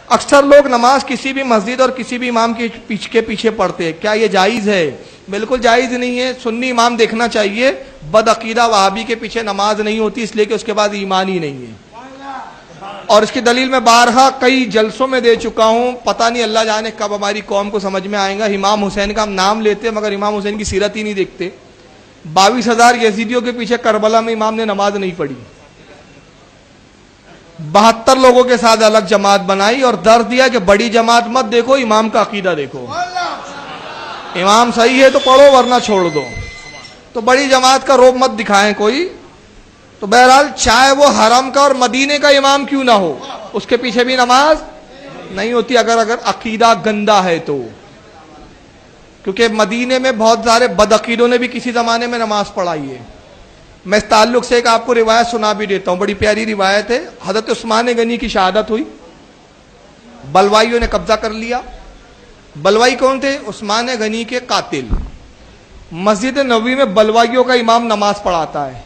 اکثر لوگ نماز کسی بھی مسجد اور کسی بھی امام کے پیچھے پڑھتے ہیں، کیا یہ جائز ہے؟ بالکل جائز نہیں ہے۔ سنی امام دیکھنا چاہیے، بد عقیدہ وہابی کے پیچھے نماز نہیں ہوتی، اس لیے کہ اس کے بعد ایمان ہی نہیں ہے۔ اور اس کی دلیل میں بارہا کئی جلسوں میں دے چکا ہوں، پتہ نہیں اللہ جانے کب ہماری قوم کو سمجھ میں آئے گا۔ امام حسین کا ہم نام لیتے مگر امام حسین کی سیرت ہی نہیں دیکھتے۔ 22,000 یزیدیوں کے پیچھے کربلا میں امام نے نماز نہیں پڑھی، 72 لوگوں کے ساتھ الگ جماعت بنائی اور درد دیا کہ بڑی جماعت مت دیکھو، امام کا عقیدہ دیکھو، امام صحیح ہے تو پڑھو ورنہ چھوڑ دو۔ تو بڑی جماعت کا روب مت دکھائیں کوئی۔ تو بہرحال چاہے وہ حرم کا اور مدینے کا امام کیوں نہ ہو، اس کے پیچھے بھی نماز نہیں ہوتی اگر عقیدہ گندا ہے تو، کیونکہ مدینے میں بہت سارے بدعقیدوں نے بھی کسی زمانے میں نماز پڑھائی ہے۔ میں اس تعلق سے ایک آپ کو روایت سنا بھی دیتا ہوں، بڑی پیاری روایت ہے۔ حضرت عثمان غنی کی شہادت ہوئی، بلوائیوں نے قبضہ کر لیا۔ بلوائی کون تھے؟ عثمان غنی کے قاتل۔ مسجد نبوی میں بلوائیوں کا امام نماز پڑھاتا ہے۔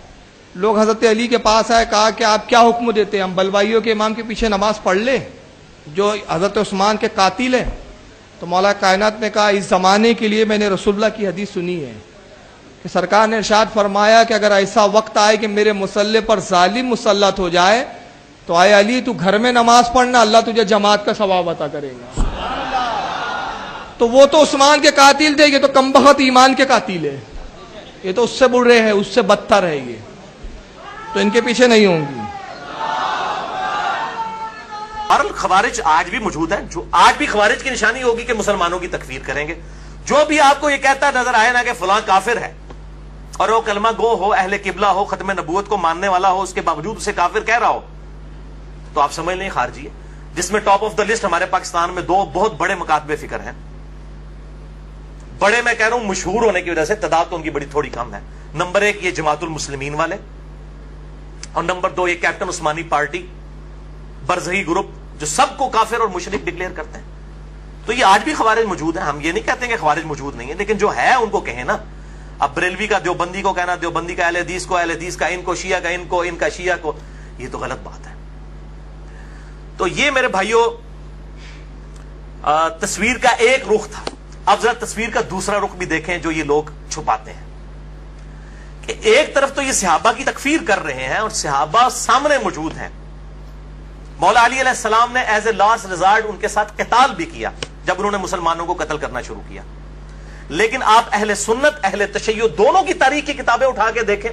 لوگ حضرت علی کے پاس آئے، کہا کہ آپ کیا حکم دیتے ہیں، ہم بلوائیوں کے امام کے پیچھے نماز پڑھ لیں جو حضرت عثمان کے قاتل ہیں؟ تو مولا کائنات نے کہا اس زمانے کے لیے میں نے رسول اللہ کی حدیث سنی ہے کہ سرکار نے ارشاد فرمایا کہ اگر ایسا وقت آئے کہ میرے مصلی پر ظالم مسلط ہو جائے تو اے علی تو گھر میں نماز پڑھنا، اللہ تجھے جماعت کا ثواب عطا کرے گا۔ تو وہ تو عثمان کے قاتل تھے، یہ تو کمبخت ایمان کے قاتل ہے، یہ تو اس سے برے ہیں، اس سے بدتر ہے، یہ تو ان کے پیچھے نہیں ہوں گی۔ اور خوارج آج بھی موجود ہیں، جو آج بھی خوارج کی نشانی ہوگی کہ مسلمانوں کی تکفیر کریں گے۔ جو بھی آپ کو یہ کہتا نظر آئے نا کہ فلاں کافر ہے اور وہ کلمہ گو ہو، اہل قبلہ ہو، ختم نبوت کو ماننے والا ہو، اس کے باوجود اسے کافر کہہ رہا ہو، تو آپ سمجھ لیں خارجی ہے۔ جس میں ٹاپ آف دا لسٹ ہمارے پاکستان میں 2 بہت بڑے مکاتب فکر ہیں۔ بڑے میں کہہ رہا ہوں مشہور ہونے کی وجہ سے، تعداد تو ان کی بڑی تھوڑی کم ہے۔ نمبر 1 یہ جماعت المسلمین والے، اور نمبر 2 یہ کیپٹن عثمانی پارٹی، برزہی گروپ، جو سب کو کافر اور مشرک ڈکلیئر کرتے ہیں۔ تو یہ آج بھی خوارج موجود ہیں، ہم یہ نہیں کہتے کہ خوارج موجود نہیں ہے، لیکن جو ہے ان کو کہیں نا۔ اب بریلوی کا دیوبندی کو کہنا، دیوبندی کا اہل حدیث کو اہل حدیث کا، ان کو شیعہ کا ان کو، ان کا شیعہ کو، یہ تو غلط بات ہے۔ تو یہ میرے بھائیوں تصویر کا ایک رخ تھا۔ اب ذرا تصویر کا دوسرا رخ بھی دیکھیں جو یہ لوگ چھپاتے ہیں، کہ ایک طرف تو یہ صحابہ کی تکفیر کر رہے ہیں اور صحابہ سامنے موجود ہیں۔ مولا علی علیہ السلام نے ایز اے لاسٹ ریزارٹ ان کے ساتھ قتال بھی کیا جب انہوں نے مسلمانوں کو قتل کرنا شروع کیا۔ لیکن آپ اہل سنت اہل تشیع دونوں کی تاریخ کی کتابیں اٹھا کے دیکھیں،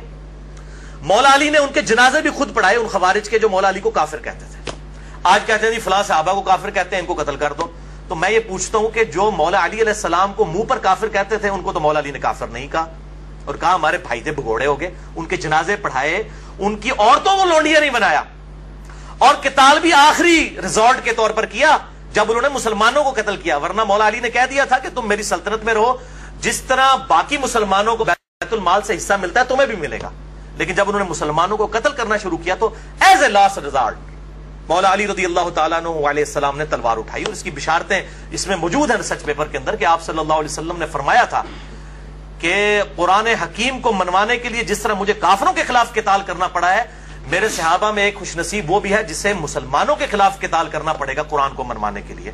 مولا علی نے ان کے جنازے بھی خود پڑھائے، ان خوارج کے جو مولا علی کو کافر کہتے تھے۔ آج کہتے ہیں جی فلاں صحابہ کو کافر کہتے ہیں، ان کو قتل کر دو۔ تو میں یہ پوچھتا ہوں کہ جو مولا علی علیہ السلام کو منہ پر کافر کہتے تھے، ان کو تو مولا علی نے کافر نہیں کہا، اور کہا ہمارے بھائی تھے، بھگوڑے ہو گئے، ان کے جنازے پڑھائے، ان کی عورتوں کو لونڈیاں نہیں بنایا، اور قتال بھی آخری ریزورٹ کے طور پر کیا جب انہوں نے مسلمانوں کو قتل کیا۔ ورنہ مولا علی نے کہہ دیا تھا کہ تم میری سلطنت میں رہو، جس طرح باقی مسلمانوں کو بیت المال سے حصہ ملتا ہے تمہیں بھی ملے گا۔ لیکن جب انہوں نے مسلمانوں کو قتل کرنا شروع کیا تو ایز اے لاسٹ ریزارٹ مولا علی رضی اللہ تعالیٰ عنہ علیہ السلام نے تلوار اٹھائی، اور اس کی بشارتیں اس میں موجود ہیں ریسرچ پیپر کے اندر کہ آپ صلی اللہ علیہ وسلم نے فرمایا تھا کہ قرآن حکیم کو منوانے کے لیے جس طرح مجھے کافروں کے خلاف قتال کرنا پڑا ہے، میرے صحابہ میں ایک خوش نصیب وہ بھی ہے جسے مسلمانوں کے خلاف قتال کرنا پڑے گا قرآن کو منوانے کے لیے۔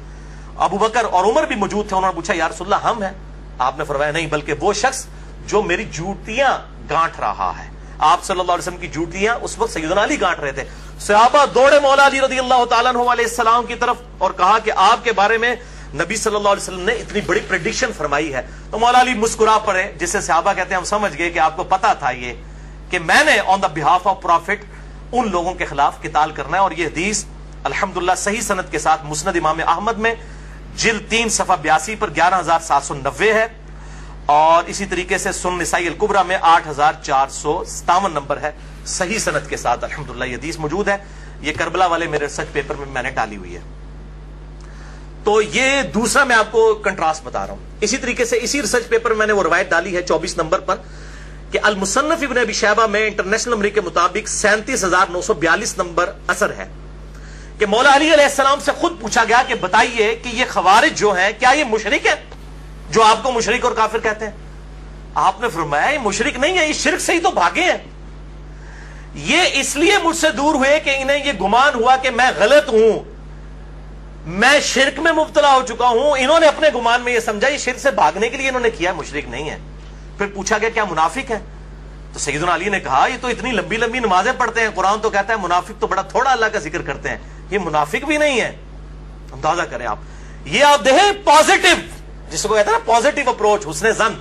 ابو بکر اور عمر بھی موجود تھے، انہوں نے پوچھا یا رسول اللہ ہم ہیں؟ آپ نے فرمایا نہیں، بلکہ وہ شخص جو میری جوتیاں گانٹ رہا ہے۔ آپ صلی اللہ علیہ وسلم کی جوتیاں اس وقت سیدنا علی گانٹ رہے تھے۔ صحابہ دوڑے مولا علی رضی اللہ تعالیٰ عنہ علیہ السلام کی طرف اور کہا کہ آپ کے بارے میں نبی صلی اللہ علیہ وسلم نے اتنی بڑی پریڈکشن فرمائی ہے۔ تو مولا علی مسکرا پڑے، جسے صحابہ کہتے ہیں ہم سمجھ گئے کہ آپ کو پتا تھا یہ کہ میں نے آن دا بہاف آف پروفٹ ان لوگوں کے خلاف قتال کرنا ہے۔ اور یہ حدیث الحمدللہ صحیح سند کے ساتھ مسند امام احمد میں جلد 3 صفحہ 82 پر 11790 ہے، اور اسی طریقے سے سنن نسائی الکبریٰ میں 8457 نمبر ہے، صحیح سند کے ساتھ الحمدللہ یہ حدیث موجود ہے۔ یہ کربلا والے میرے ریسرچ پیپر میں نے ڈالی ہوئی ہے۔ تو یہ دوسرا میں آپ کو کنٹراسٹ بتا رہا ہوں۔ اسی طریقے سے اسی ریسرچ پیپر میں نے وہ روایت ڈالی ہے 24 نمبر پر کہ المصنف ابن ابی شیبہ میں انٹرنیشنل نمبر کے مطابق 37,942 نمبر اثر ہے کہ مولا علی علیہ السلام سے خود پوچھا گیا کہ بتائیے کہ یہ خوارج جو ہیں کیا یہ مشرک ہے جو آپ کو مشرک اور کافر کہتے ہیں؟ آپ نے فرمایا یہ مشرک نہیں ہے، یہ شرک سے ہی تو بھاگے ہیں، یہ اس لیے مجھ سے دور ہوئے کہ انہیں یہ گمان ہوا کہ میں غلط ہوں، میں شرک میں مبتلا ہو چکا ہوں. انہوں نے اپنے گمان میں یہ سمجھا یہ شرک سے بھاگنے کے لیے انہوں نے کیا, مشرک نہیں ہے. پھر پوچھا گیا کیا منافق ہے؟ تو سیدنا علی نے کہا یہ تو اتنی لمبی لمبی نمازیں پڑھتے ہیں, قرآن تو کہتا ہے منافق تو بڑا تھوڑا اللہ کا ذکر کرتے ہیں, یہ منافق بھی نہیں ہے. اندازہ کریں آپ, یہ آپ دیکھیں پازیٹو, جس کو کہتے ہیں نا پازیٹو اپروچ, حسن ظن.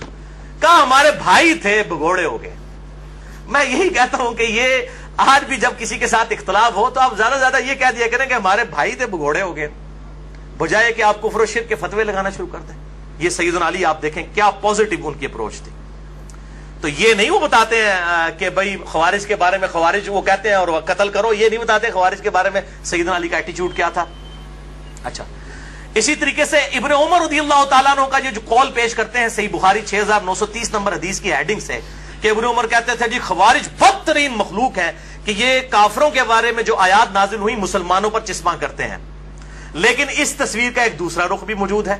کہا ہمارے بھائی تھے بگوڑے ہو گئے. میں یہی کہتا ہوں کہ یہ آج بھی جب کسی کے ساتھ اختلاف ہو تو آپ زیادہ سے زیادہ یہ کہہ دیا کریں کہ ہمارے بھائی تھے بگوڑے ہو گئے, بجائے کہ آپ کفر و شرک کے فتوے لگانا شروع کر دیں. یہ سیدنا علی آپ دیکھیں کیا پازیٹو ان کی اپروچ تھی. تو یہ نہیں وہ بتاتے ہیں کہ بھائی خوارج کے بارے میں, خوارج وہ کہتے ہیں اور قتل کرو, یہ نہیں بتاتے خوارج کے بارے میں سیدنا علی کا ایٹیچیوڈ کیا تھا. اچھا, اسی طریقے سے ابن عمر رضی اللہ تعالیٰ عنہ کا جو قول پیش کرتے ہیں صحیح بخاری 6930 نمبر حدیث کی ہیڈنگ سے, کہ ابن عمر کہتے تھے جی خوارج بدترین مخلوق ہے, کہ یہ کافروں کے بارے میں جو آیات نازل ہوئی مسلمانوں پر چسپاں کرتے ہیں. لیکن اس تصویر کا ایک دوسرا رخ بھی موجود ہے.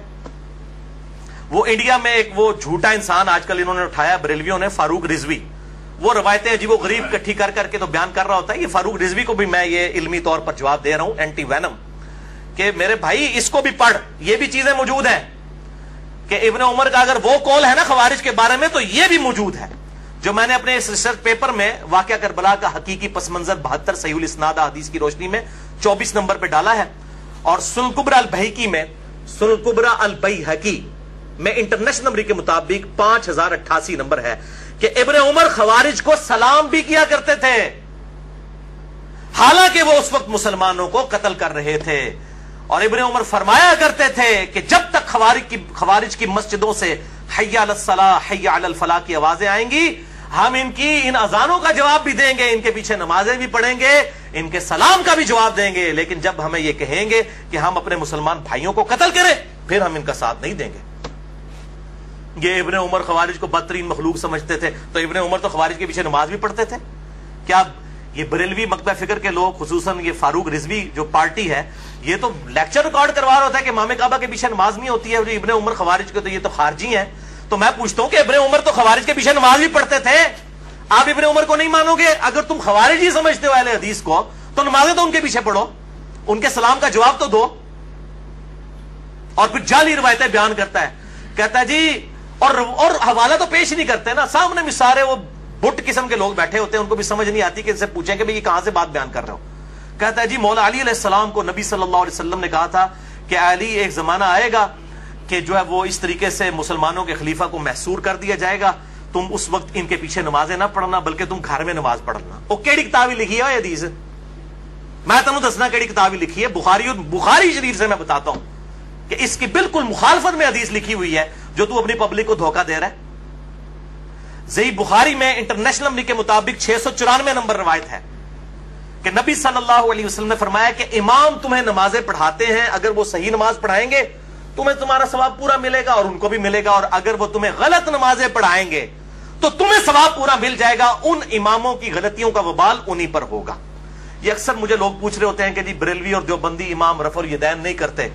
وہ انڈیا میں ایک وہ جھوٹا انسان آج کل انہوں نے اٹھایا بریلویوں نے, فاروق رضوی. وہ روایتیں ہیں جی وہ غریب کٹھی کر کر کے تو بیان کر رہا ہوتا ہے. یہ فاروق رضوی کو بھی میں یہ علمی طور پر جواب دے رہا ہوں, اینٹی وینم, کہ میرے بھائی اس کو بھی پڑھ, یہ بھی چیزیں موجود ہیں کہ ابن عمر کا اگر وہ قول ہے نا خوارج کے بارے میں تو یہ بھی موجود ہے, جو میں نے اپنے اس ریسرچ پیپر میں واقعہ کربلا کا حقیقی پس منظر 72 صحیح الاسناد حدیث کی روشنی میں 24 نمبر پہ ڈالا ہے. اور سنن کبری البیہقی میں, سنن کبری البیہقی میں انٹرنیشنل نمبر کے مطابق 5088 نمبر ہے کہ ابن عمر خوارج کو سلام بھی کیا کرتے تھے, حالانکہ وہ اس وقت مسلمانوں کو قتل کر رہے تھے. اور ابن عمر فرمایا کرتے تھے کہ جب تک خوارج کی مسجدوں سے حی علی الصلاح حی علی الفلاح کی آوازیں آئیں گی, ہم ان اذانوں کا جواب بھی دیں گے, ان کے پیچھے نمازیں بھی پڑھیں گے, ان کے سلام کا بھی جواب دیں گے, لیکن جب ہمیں یہ کہیں گے کہ ہم اپنے مسلمان بھائیوں کو قتل کریں پھر ہم ان کا ساتھ نہیں دیں گے. یہ ابن عمر خوارج کو بدترین مخلوق سمجھتے تھے. تو ابن عمر تو خوارج کے پیچھے نماز بھی پڑھتے تھے. کیا یہ بریلوی مکتبہ فکر کے لوگ, خصوصاً یہ فاروق رضوی جو پارٹی ہے, یہ تو لیکچر ریکارڈ کروا رہا ہوتا ہے کہ امام کعبہ کے پیچھے نماز نہیں ہوتی ہے, ابن عمر خوارج کے تو یہ تو خارجی ہیں. تو میں پوچھتا ہوں کہ ابن عمر تو خوارج کے پیچھے نماز بھی پڑھتے تھے, آپ ابن عمر کو نہیں مانو گے؟ اگر تم خوارج ہی سمجھتے ہو اہل حدیث کو تو نمازیں تو ان کے پیچھے پڑھو, ان کے سلام کا جواب تو دو. اور پھر جعلی روایتیں بیان کرتا ہے, کہتا ہے جی, اور حوالہ تو پیش نہیں کرتے نا, سامنے بھی سارے وہ بٹ قسم کے لوگ بیٹھے ہوتے ہیں, ان کو بھی سمجھ نہیں آتی کہ ان سے پوچھیں کہ بھئی یہ کہاں سے بات بیان کر رہے ہو. کہتا ہے جی مولا علی علیہ السلام کو نبی صلی اللہ علیہ وسلم نے کہا تھا کہ علی ایک زمانہ آئے گا کہ جو ہے وہ اس طریقے سے مسلمانوں کے خلیفہ کو محصور کر دیا جائے گا, تم اس وقت ان کے پیچھے نمازیں نہ پڑھنا بلکہ تم گھر میں نماز پڑھنا. وہ کیڑی کتاب لکھی ہے حدیث, میں تمہیں دسنا کیڑی کتاب لکھی ہے, بخاری شریف سے میں بتاتا ہوں کہ اس کی بالکل مخالفت میں حدیث لکھی ہوئی ہے جو تو اپنی پبلک کو دھوکہ دے رہا ہے. صحیح بخاری میں انٹرنیشنل نمبر کے مطابق 694 نمبر روایت ہے کہ نبی صلی اللہ علیہ وسلم نے فرمایا کہ امام تمہیں نمازیں پڑھاتے ہیں, اگر وہ صحیح نماز پڑھائیں گے تمہیں تمہارا ثواب پورا ملے گا اور ان کو بھی ملے گا, اور اگر وہ تمہیں غلط نمازیں پڑھائیں گے تو تمہیں ثواب پورا مل جائے گا, ان اماموں کی غلطیوں کا وبال انہی پر ہوگا. یہ اکثر مجھے لوگ پوچھ رہے ہوتے ہیں کہ جی بریلوی اور دیوبندی امام رفع الیدین نہیں کرتے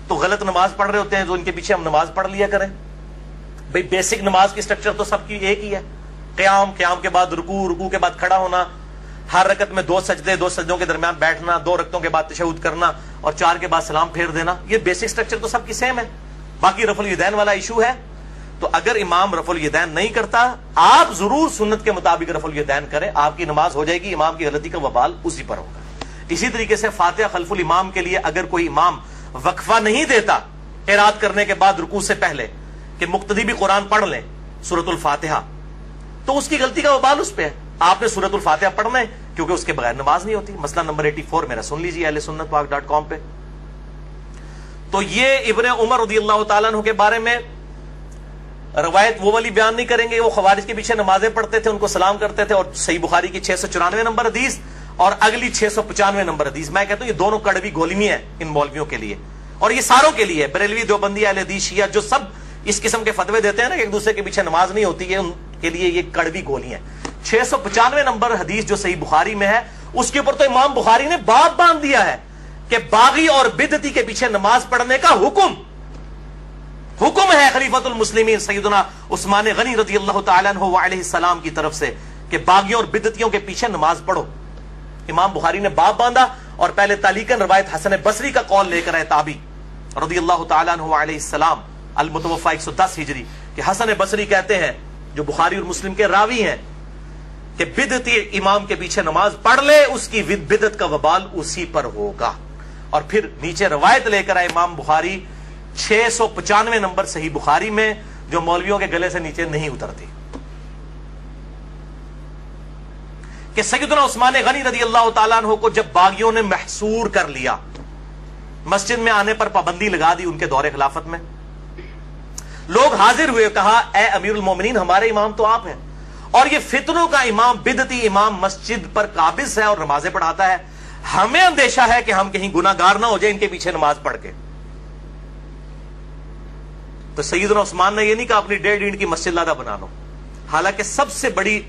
تو غلط نماز پڑھ رہے ہوتے ہیں, تو ان کے پیچھے ہم نماز پڑھ لیا کریں. بھئی بیسک نماز کی سٹرکچر تو سب کی ایک ہی ہے, قیام کے بعد رکوع, رکوع کے بعد کھڑا ہونا, ہر رکعت میں 2 سجدے, 2 سجدوں کے درمیان بیٹھنا, 2 رکعتوں کے بعد تشہد کرنا اور 4 کے بعد سلام پھیر دینا. یہ بیسک سٹرکچر تو سب کی سیم ہے. باقی رفع الیدین والا ایشو ہے. تو اگر امام رفع الیدین نہیں کرتا, آپ ضرور سنت کے مطابق رفع الیدین کریں, آپ کی نماز ہو جائے گی, امام کی غلطی کا وبال اسی پر ہوگا. اسی طریقے سے فاتحہ خلف الامام کے لیے اگر کوئی امام وقفہ نہیں دیتا قرات کرنے کے بعد رکوع سے پہلے کہ مقتدی بھی قرآن پڑھ لیں سورۃ الفاتحہ, تو اس کی غلطی کا وبال اس پہ ہے. آپ نے سورۃ الفاتحہ پڑھنا ہے کیونکہ اس کے بغیر نماز نہیں ہوتی. مسئلہ نمبر 84 میرا سن لیجیے اہل سنت پاک .com پہ. تو یہ ابن عمر رضی اللہ تعالیٰ عنہ کے بارے میں روایت وہ والی بیان نہیں کریں گے, وہ خوارج کے پیچھے نمازیں پڑھتے تھے, ان کو سلام کرتے تھے, اور صحیح بخاری کی 694 نمبر حدیث اور اگلی 695 نمبر حدیث, میں کہتا ہوں یہ دونوں کڑوی گولیاں ہیں ان مولویوں کے لیے, اور یہ ساروں کے لیے, بریلوی, دیوبندی, اہل حدیث, شیعہ, جو سب اس قسم کے فتوے دیتے ہیں نا کہ ایک دوسرے کے پیچھے نماز نہیں ہوتی ہے, ان کے لیے یہ کڑوی گولیاں ہیں. 695 نمبر حدیث جو صحیح بخاری میں ہے, اس کے اوپر تو امام بخاری نے باب باندھ دیا ہے کہ باغی اور بدعتی کے پیچھے نماز پڑھنے کا حکم ہے خلیفۃ المسلمین سیدنا عثمان غنی رضی اللہ تعالیٰ عنہ علیہ السلام کی طرف سے کہ باغیوں اور بدعتیوں کے پیچھے نماز پڑھو. امام بخاری نے باب باندھا اور پہلے تعلیقاً روایت حسن بصری کا قول لے کر آئے تابعی رضی اللہ تعالیٰ عنہ علیہ السلام المتوفی 110 ہجری کہ حسن بصری کہتے ہیں جو بخاری اور مسلم کے راوی ہیں کہ بدعتی امام کے پیچھے نماز پڑھ لے اس کی بدعت کا وبال اسی پر ہوگا. اور پھر نیچے روایت لے کر آئے امام بخاری 695 نمبر صحیح بخاری میں جو مولویوں کے گلے سے نیچے نہیں اترتی کہ سیدنا عثمان غنی رضی اللہ تعالیٰ عنہ کو جب باغیوں نے محصور کر لیا, مسجد میں آنے پر پابندی لگا دی ان کے دور خلافت میں, لوگ حاضر ہوئے, کہا اے امیر المومنین ہمارے امام تو آپ ہیں اور یہ فتنوں کا امام بدعتی امام مسجد پر قابض ہے اور نمازیں پڑھاتا ہے, ہمیں اندیشہ ہے کہ ہم کہیں گناہ گار نہ ہو جائے ان کے پیچھے نماز پڑھ کے. تو سیدنا عثمان نے یہ نہیں کہا اپنی 1.5 اینٹ کی مسجد لادہ بنا لو, حالانکہ سب سے بڑی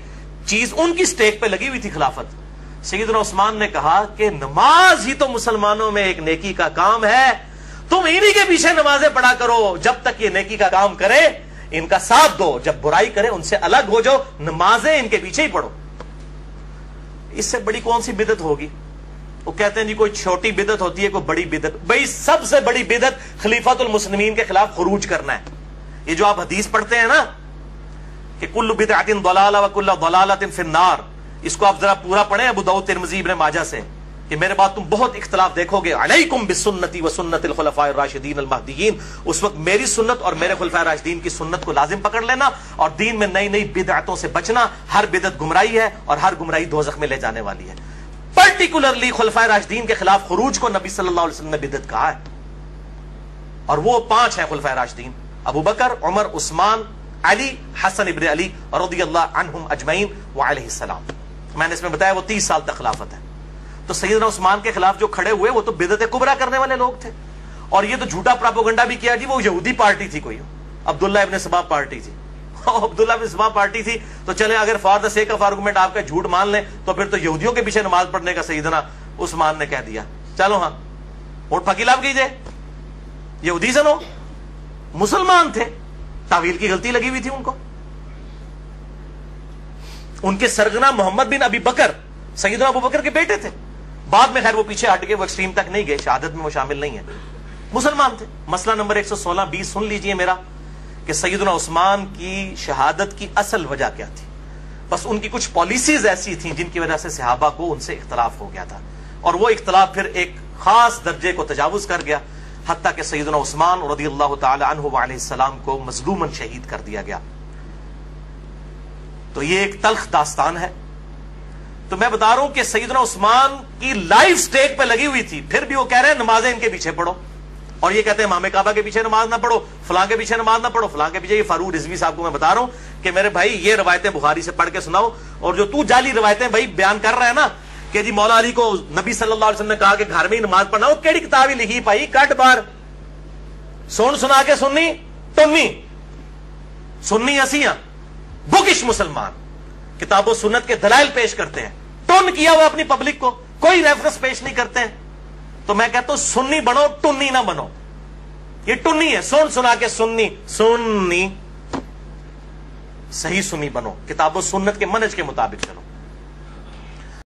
چیز ان کی سٹیک پہ لگی ہوئی تھی خلافت. سیدنا عثمان نے کہا کہ نماز ہی تو مسلمانوں میں ایک نیکی کا کام ہے, تم انہی کے پیچھے نمازیں پڑھا کرو, جب تک یہ نیکی کا کام کرے ان کا ساتھ دو, جب برائی کرے ان سے الگ ہو جاؤ, نمازیں ان کے پیچھے ہی پڑھو. اس سے بڑی کون سی بدعت ہوگی؟ وہ کہتے ہیں جی کوئی چھوٹی بدعت ہوتی ہے کوئی بڑی بدعت. بھائی سب سے بڑی بدعت خلیفۃ المسلمین کے خلاف خروج کرنا ہے. یہ جو آپ حدیث پڑھتے ہیں نا کہ کل بدعۃ ضلالہ وکل ضلالۃ فی النار, اس کو آپ ذرا پورا پڑھیں ابو داؤد ترمذی ابن ماجہ سے کہ میرے بعد تم بہت اختلاف دیکھو گے, علیکم بسنتی وسنت الخلفاء الراشدین المہدیین, اس وقت میری سنت اور میرے خلفاء راشدین کی سنت کو لازم پکڑ لینا اور دین میں نئی نئی بدعتوں سے بچنا, ہر بدعت گمراہی ہے اور ہر گمراہی دوزخ میں لے جانے والی ہے. پرٹیکولرلی خلفاء راشدین کے خلاف خروج کو نبی صلی اللہ علیہ وسلم نے بدعت کہا ہے, اور وہ 5 ہیں خلفاء راشدین, ابو بکر, عمر, عثمان, علی, حسن ابن علی رضی اللہ عنہم اجمعین وعلیہ السلام. میں نے اس میں بتایا وہ 30 سال تک خلافت ہے. تو سیدنا عثمان کے خلاف جو کھڑے ہوئے وہ تو بدعت کبریٰ کرنے والے لوگ تھے, اور یہ تو جھوٹا پراپوگنڈا بھی کیا جی وہ یہودی پارٹی تھی, کوئی عبداللہ ابن سبا پارٹی تھی. عبداللہ ابن سبا پارٹی تھی تو چلیں اگر for the sake of argument آپ کا جھوٹ مان لیں تو پھر تو یہودیوں کے پیچھے نماز پڑھنے کا سیدنا عثمان نے کہہ دیا, چلو ہاں ووٹ پھکیلاب کیجئے. یہودی سنو, مسلمان تھے, تعویل کی غلطی لگی ہوئی تھی ان کو. ان کے سرگنا محمد بن ابی بکر سیدنا ابو بکر کے بیٹے تھے, بعد میں خیر وہ پیچھے ہٹ گئے, وہ ایکسٹریم تک نہیں گئے, شہادت میں وہ شامل نہیں ہے, مسلمان تھے. مسئلہ نمبر 116-20 سن لیجئے میرا کہ سیدنا عثمان کی شہادت کی اصل وجہ کیا تھی. بس ان کی کچھ پالیسیز ایسی تھیں جن کی وجہ سے صحابہ کو ان سے اختلاف ہو گیا تھا, اور وہ اختلاف پھر ایک خاص درجے کو تجاوز کر گیا, حتیٰ کہ سیدنا عثمان رضی اللہ تعالی عنہ وعلیہ السلام کو مظلوماً شہید کر دیا گیا. تو یہ ایک تلخ داستان ہے. تو میں بتا رہا ہوں کہ سیدنا عثمان کی لائف سٹیک پہ لگی ہوئی تھی, پھر بھی وہ کہہ رہے ہیں نمازیں ان کے پیچھے پڑھو, اور یہ کہتے ہیں امام کعبہ کے پیچھے نماز نہ پڑھو, فلاں کے پیچھے نماز نہ پڑھو, فلاں کے پیچھے. یہ فاروق رضوی صاحب کو میں بتا رہا ہوں کہ میرے بھائی یہ روایتیں بخاری سے پڑھ کے سناؤ, اور جو تو جعلی روایتیں بھائی بیان کر رہا ہے نا کہ جی مولا علی کو نبی صلی اللہ علیہ وسلم نے کہا کہ گھر میں ہی نماز پڑھنا, وہ کیڑی کتاب ہی لکھی پائی کٹ بار سن سنا کے سننی ٹنی سننی اسیاں بکش مسلمان کتاب و سنت کے دلائل پیش کرتے ہیں, ٹن کیا وہ اپنی پبلک کو, کوئی ریفرنس پیش نہیں کرتے ہیں. تو میں کہتا ہوں سنی بنو, ٹنی نہ بنو. یہ ٹنی ہے, سن سنا کے سننی صحیح سنی بنو, کتاب و سنت کے منہج کے مطابق چلو.